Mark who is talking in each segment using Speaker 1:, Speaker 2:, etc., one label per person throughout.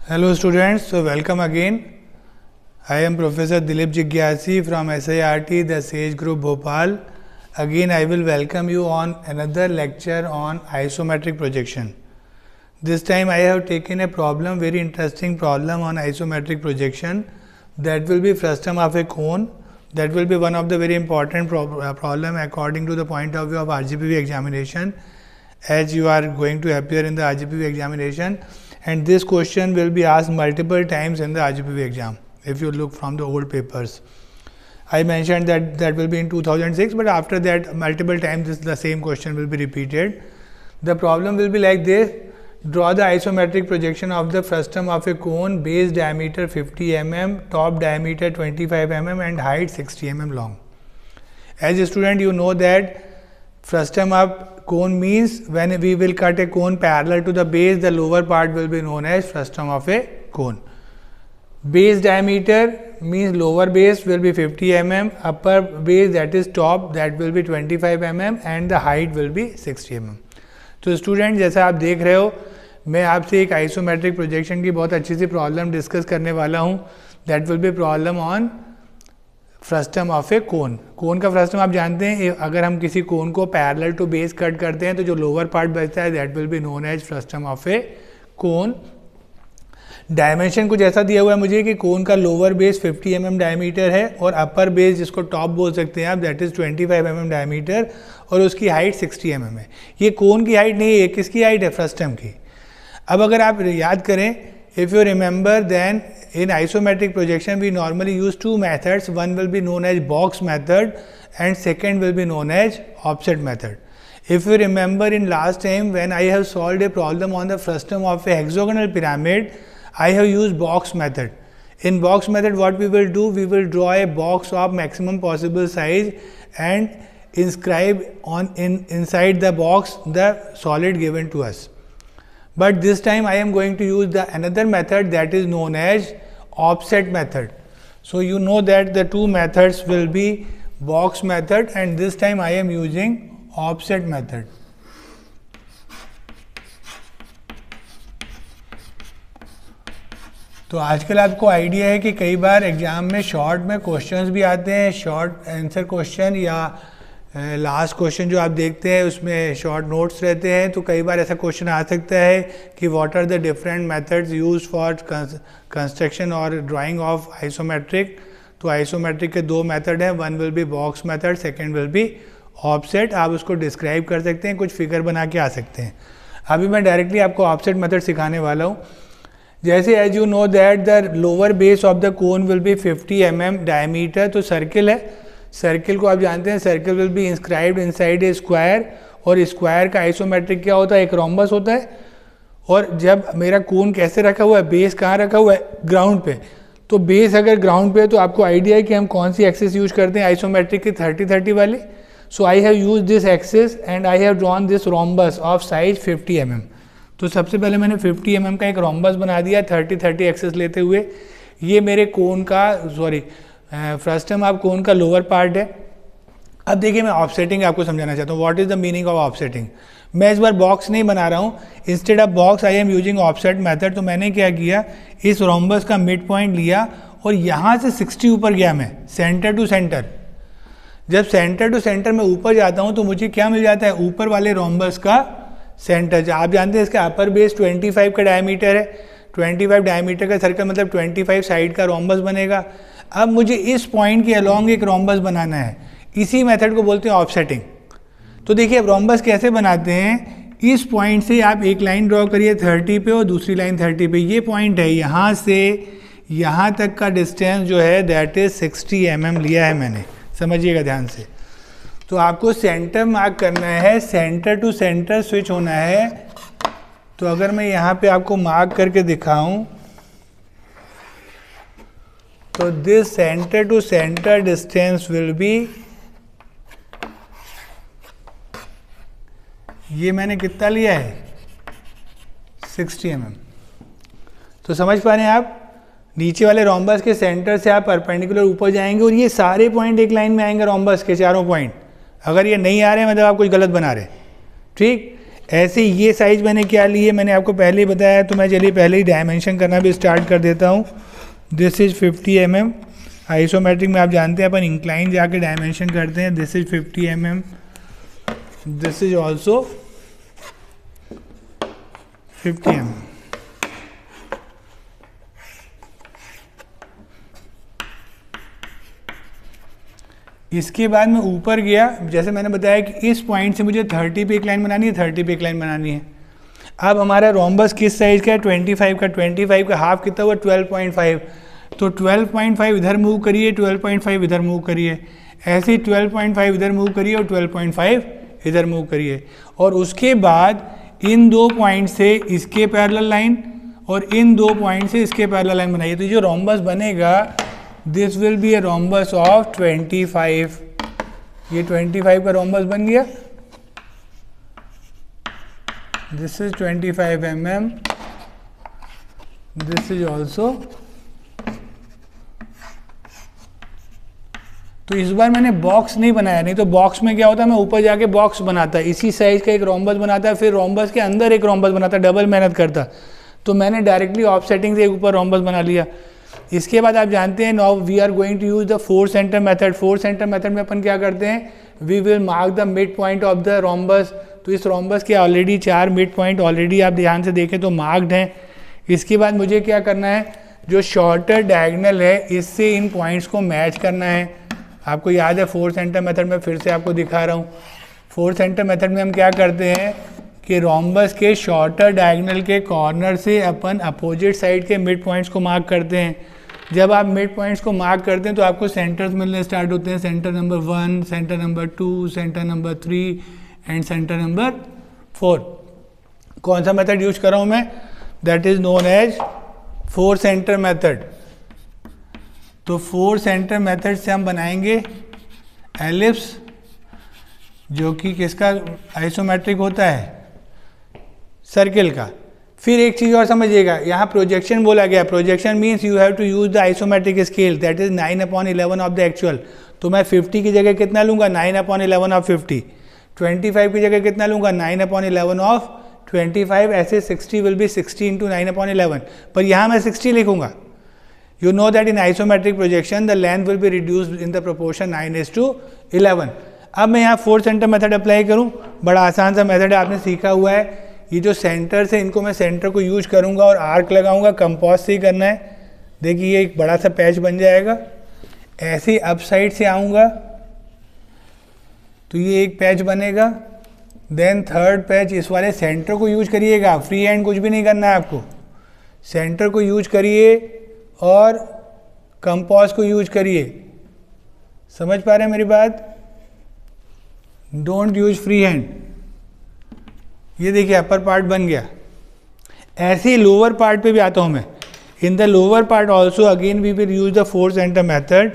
Speaker 1: Hello students, so welcome again. I am Professor Dilip Jigyasi from SIRT, the SAGE Group Bhopal. Again I will welcome you on another lecture on isometric projection. This time I have taken a problem, very interesting problem on isometric projection. That will be frustum of a cone. That will be one of the very important problem according to the point of view of RGPV examination, as you are going to appear in the RGPV examination. And this question will be asked multiple times in the RGPV exam if you look from the old papers. I mentioned that will be in 2006, but after that multiple times the same question will be repeated. The problem will be like this: draw the isometric projection of the frustum of a cone, base diameter 50 mm, top diameter 25 mm and height 60 mm long. As a student, you know that frustum of cone means when we will cut a cone parallel to the base, the lower part will be known as frustum of a cone. Base diameter means lower base will be 50 mm, upper base, that is top, that will be 25 mm and the height will be 60 mm. तो student, जैसा आप देख रहे हो, मैं आपसे एक isometric projection की बहुत अच्छी सी प्रॉब्लम डिस्कस करने वाला हूँ. That will be problem on frustum of a cone. Cone का फ्रस्टम आप जानते हैं, अगर हम किसी कोन को पैरेलल टू बेस कट करते हैं तो जो लोअर पार्ट बचता है that will be known as frustum of a cone. Dimension कुछ ऐसा दिया हुआ है मुझे कि कोन का लोअर बेस 50 mm डायमीटर है और अपर बेस, जिसको टॉप बोल सकते हैं आप, दैट इज 25 mm डायमीटर और उसकी हाइट 60 mm है. ये कोन की हाइट नहीं है, किसकी हाइट है? फ्रस्टम की. अब अगर आप याद करें, if you remember, then in isometric projection we normally use two methods. One will be known as box method and second will be known as offset method. If you remember, in last time when I have solved a problem on the frustum of a hexagonal pyramid, I have used box method. In box method, what we will do, we will draw a box of maximum possible size and inscribe inside the box the solid given to us. But this time I am going to use another method, that is known as offset method. So you know that the two methods will be box method and this time I am using offset method. तो आजकल आपको idea है कि कई बार exam में short में questions भी आते हैं, शॉर्ट आंसर क्वेश्चन या लास्ट क्वेश्चन जो आप देखते हैं उसमें शॉर्ट नोट्स रहते हैं. तो कई बार ऐसा क्वेश्चन आ सकता है कि what are the different methods use for construction और ड्राइंग ऑफ आइसोमेट्रिक. तो आइसोमेट्रिक के दो मेथड हैं, one will be box method, second will be offset. आप उसको डिस्क्राइब कर सकते हैं, कुछ फिगर बना के आ सकते हैं. अभी मैं डायरेक्टली आपको ऑफसेट मेथड सिखाने वाला हूँ. जैसे as you know that the lower base of the cone will be 50 mm diameter. तो सर्किल है, सर्किल को आप जानते हैं, circle will be inscribed inside a square. और स्क्वायर का आइसोमेट्रिक क्या होता है? एक रोम्बस होता है. और जब मेरा कोन कैसे रखा हुआ है, बेस कहाँ रखा हुआ है? ग्राउंड पे. तो बेस अगर ग्राउंड पे है तो आपको आइडिया है कि हम कौन सी एक्सिस यूज करते हैं आइसोमेट्रिक की? 30-30 वाली. So I have use this axis and I have drawn this rhombus of size 50 mm. तो सबसे पहले मैंने 50 mm का एक रोम्बस बना दिया 30-30 एक्सिस लेते हुए. ये मेरे कोन का फ्रस्टम ऑफ कोन का लोअर पार्ट है. अब देखिए, मैं ऑफसेटिंग आपको समझाना चाहता हूँ. What is the meaning of offsetting. मैं इस बार बॉक्स नहीं बना रहा हूँ, instead of box I am using offset method. तो मैंने क्या किया, इस रोम्बस का मिड पॉइंट लिया और यहाँ से 60 ऊपर गया मैं, सेंटर टू सेंटर. जब सेंटर टू सेंटर में ऊपर जाता हूँ तो मुझे क्या मिल जाता है? ऊपर वाले रोम्बस का सेंटर. आप जानते हैं इसका अपर बेस 25 का डायमीटर है. 25 डायमीटर का सर्कल मतलब 25 साइड का रोम्बस बनेगा. अब मुझे इस पॉइंट के अलोंग एक रोम्बस बनाना है. इसी मेथड को बोलते हैं ऑफसेटिंग. तो देखिए, अब रोम्बस कैसे बनाते हैं, इस पॉइंट से आप एक लाइन ड्रॉ करिए 30 पे और दूसरी लाइन 30 पे. ये पॉइंट है, यहाँ से यहाँ तक का डिस्टेंस जो है दैट इज 60 mm लिया है मैंने. समझिएगा ध्यान से. तो आपको सेंटर मार्क करना है, सेंटर टू सेंटर स्विच होना है. तो अगर मैं यहाँ पे आपको मार्क करके दिखाऊं तो this centre to centre distance will be, ये मैंने कितना लिया है? 60 mm. तो समझ पा रहे हैं आप, नीचे वाले रोम्बस के सेंटर से आप परपेंडिकुलर ऊपर जाएंगे और ये सारे पॉइंट एक लाइन में आएंगे रोम्बस के चारों पॉइंट. अगर ये नहीं आ रहे मतलब आप कुछ गलत बना रहे. ठीक, ऐसे ये साइज मैंने क्या ली है, मैंने आपको पहले ही बताया, तो मैं चलिए पहले ही डायमेंशन करना भी स्टार्ट कर देता हूँ। This is 50 mm। आइसोमेट्रिक में आप जानते हैं अपन इंक्लाइन जाके डायमेंशन करते हैं। This is 50 mm, this is also 50 mm। इसके बाद मैं ऊपर गया, जैसे मैंने बताया कि इस पॉइंट से मुझे 30 पे एक लाइन बनानी है, 30 पे एक लाइन बनानी है। अब हमारा रोम्बस किस साइज का है, 25 का। 25 का हाफ कितना हुआ, 12.5। तो 12.5 इधर मूव करिए, 12.5 इधर मूव करिए, ऐसे ही 12.5 इधर मूव करिए और 12.5 इधर मूव करिए। और उसके बाद इन दो पॉइंट से इसके पैरेलल लाइन और इन दो पॉइंट से इसके पैरेलल लाइन बनाइए। तो जो रोम्बस बनेगा, this will be a rhombus of 25। ये 25 का रोम्बस बन गया। This is 25 mm, this is also. तो इस बार मैंने बॉक्स नहीं बनाया, नहीं तो बॉक्स में क्या होता है, मैं ऊपर जाके बॉक्स बनाता, इसी साइज का एक रोम्बस बनाता, फिर रोम्बस के अंदर एक रोम्बस बनाता, डबल मेहनत करता। तो मैंने डायरेक्टली ऑफसेटिंग से एक ऊपर रोम्बस बना लिया। इसके बाद आप जानते हैं, now we are going to use the 4 centre method. 4 centre method में अपन क्या करते हैं, we will mark the mid point of the rhombus. तो इस रोम्बस के ऑलरेडी 4 मिड पॉइंट ऑलरेडी आप ध्यान से देखें तो मार्क्ड हैं। इसके बाद मुझे क्या करना है, जो शॉर्टर डायगोनल है इससे इन पॉइंट्स को मैच करना है। आपको याद है 4 सेंटर मेथड में, फिर से आपको दिखा रहा हूँ। 4 सेंटर मेथड में हम क्या करते हैं कि रोम्बस के शॉर्टर डायगोनल के कॉर्नर से अपन अपोजिट साइड के मिड पॉइंट्स को मार्क करते हैं। जब आप मिड पॉइंट्स को मार्क करते हैं तो आपको सेंटर्स मिलने स्टार्ट होते हैं। Centre number 1, centre number 2, centre number 3 and centre number 4। कौन सा मेथड यूज कर रहा हूँ मैं, that is known as 4 centre method. तो 4 सेंटर मेथड से हम बनाएंगे एलिप्स, जो कि किसका आइसोमेट्रिक होता है, सर्किल का। फिर एक चीज़ और समझिएगा, यहाँ प्रोजेक्शन बोला गया। Projection means you have to use the isometric scale, that is 9/11 of the actual. तो मैं 50 की जगह कितना लूँगा, 9/11 ऑफ 50। 25 की जगह कितना लूँगा, 9/11 ऑफ 25। ऐसे 60 विल बी 60 इंटू 9/11, पर यहाँ मैं 60 लिखूँगा। You know that in isometric projection the length will be reduced in the proportion 9:11। अब मैं यहाँ 4 सेंटर मेथड अप्लाई करूँ, बड़ा आसान सा मेथड है, आपने सीखा हुआ है। ये जो सेंटर से इनको मैं सेंटर को यूज करूँगा और आर्क लगाऊंगा, कंपास से ही करना है। देखिए ये एक बड़ा सा पैच बन जाएगा। ऐसे अप साइड से आऊँगा तो ये एक पैच बनेगा। देन थर्ड पैच, इस वाले सेंटर को यूज करिएगा, फ्री हैंड कुछ भी नहीं करना है आपको। सेंटर को यूज करिए और कंपास को यूज करिए। समझ पा रहे हैं मेरी बात, डोंट यूज फ्री हैंड। ये देखिए अपर पार्ट बन गया। ऐसे ही लोअर पार्ट पे भी आता हूँ मैं। In the lower part also again we will use the 4 centre method.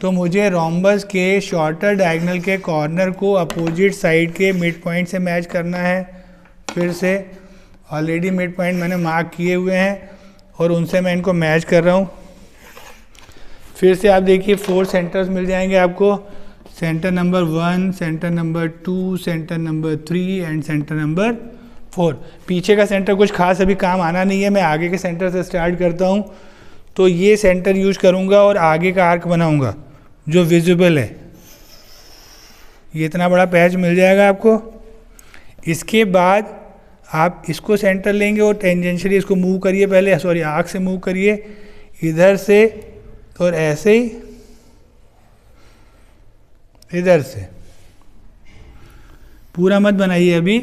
Speaker 1: तो मुझे रोम्बस के शॉर्टर डायगोनल के कॉर्नर को अपोजिट साइड के मिड पॉइंट से मैच करना है। फिर से ऑलरेडी मिड पॉइंट मैंने मार्क किए हुए हैं और उनसे मैं इनको मैच कर रहा हूँ। फिर से आप देखिए 4 सेंटर्स मिल जाएंगे आपको, centre number 1, centre number 2, centre number 3 and centre number 4। पीछे का सेंटर कुछ खास अभी काम आना नहीं है, मैं आगे के सेंटर से स्टार्ट करता हूँ। तो ये सेंटर यूज करूँगा और आगे का आर्क बनाऊँगा जो विजिबल है। ये इतना बड़ा पैच मिल जाएगा आपको। इसके बाद आप इसको सेंटर लेंगे और टेंजेंशियली इसको मूव करिए, पहले सॉरी आर्क से मूव करिए इधर से और ऐसे ही इधर से। पूरा मत बनाइए, अभी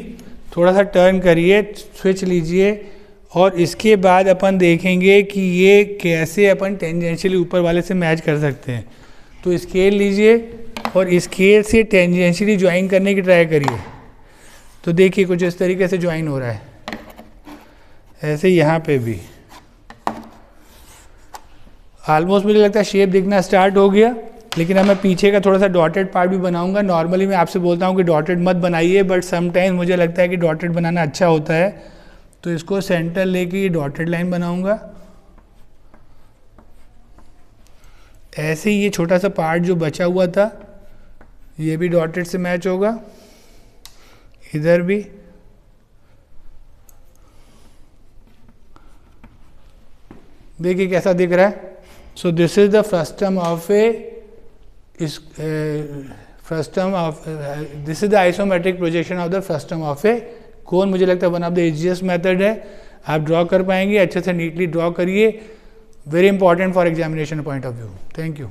Speaker 1: थोड़ा सा टर्न करिए, स्विच लीजिए और इसके बाद अपन देखेंगे कि ये कैसे अपन टेंजेंशियली ऊपर वाले से मैच कर सकते हैं। तो स्केल लीजिए और स्केल से टेंजेंशियली ज्वाइन करने की ट्राई करिए। तो देखिए कुछ इस तरीके से ज्वाइन हो रहा है, ऐसे यहाँ पे भी ऑलमोस्ट मुझे लगता है शेप दिखना स्टार्ट हो गया। लेकिन अब मैं पीछे का थोड़ा सा डॉटेड पार्ट भी बनाऊंगा। नॉर्मली मैं आपसे बोलता हूँ कि डॉटेड मत बनाइए, बट समटाइम्स मुझे लगता है कि डॉटेड बनाना अच्छा होता है। तो इसको सेंटर लेके ये डॉटेड लाइन बनाऊंगा। ऐसे ही ये छोटा सा पार्ट जो बचा हुआ था ये भी डॉटेड से मैच होगा, इधर भी देखिए कैसा दिख रहा है. So this is the frustum of a this is the isometric projection of the frustum of a cone. मुझे लगता है one of the easiest method है. आप ड्रॉ कर पाएंगे, अच्छे से नीटली ड्रॉ करिए. Very important for examination point of view. Thank you.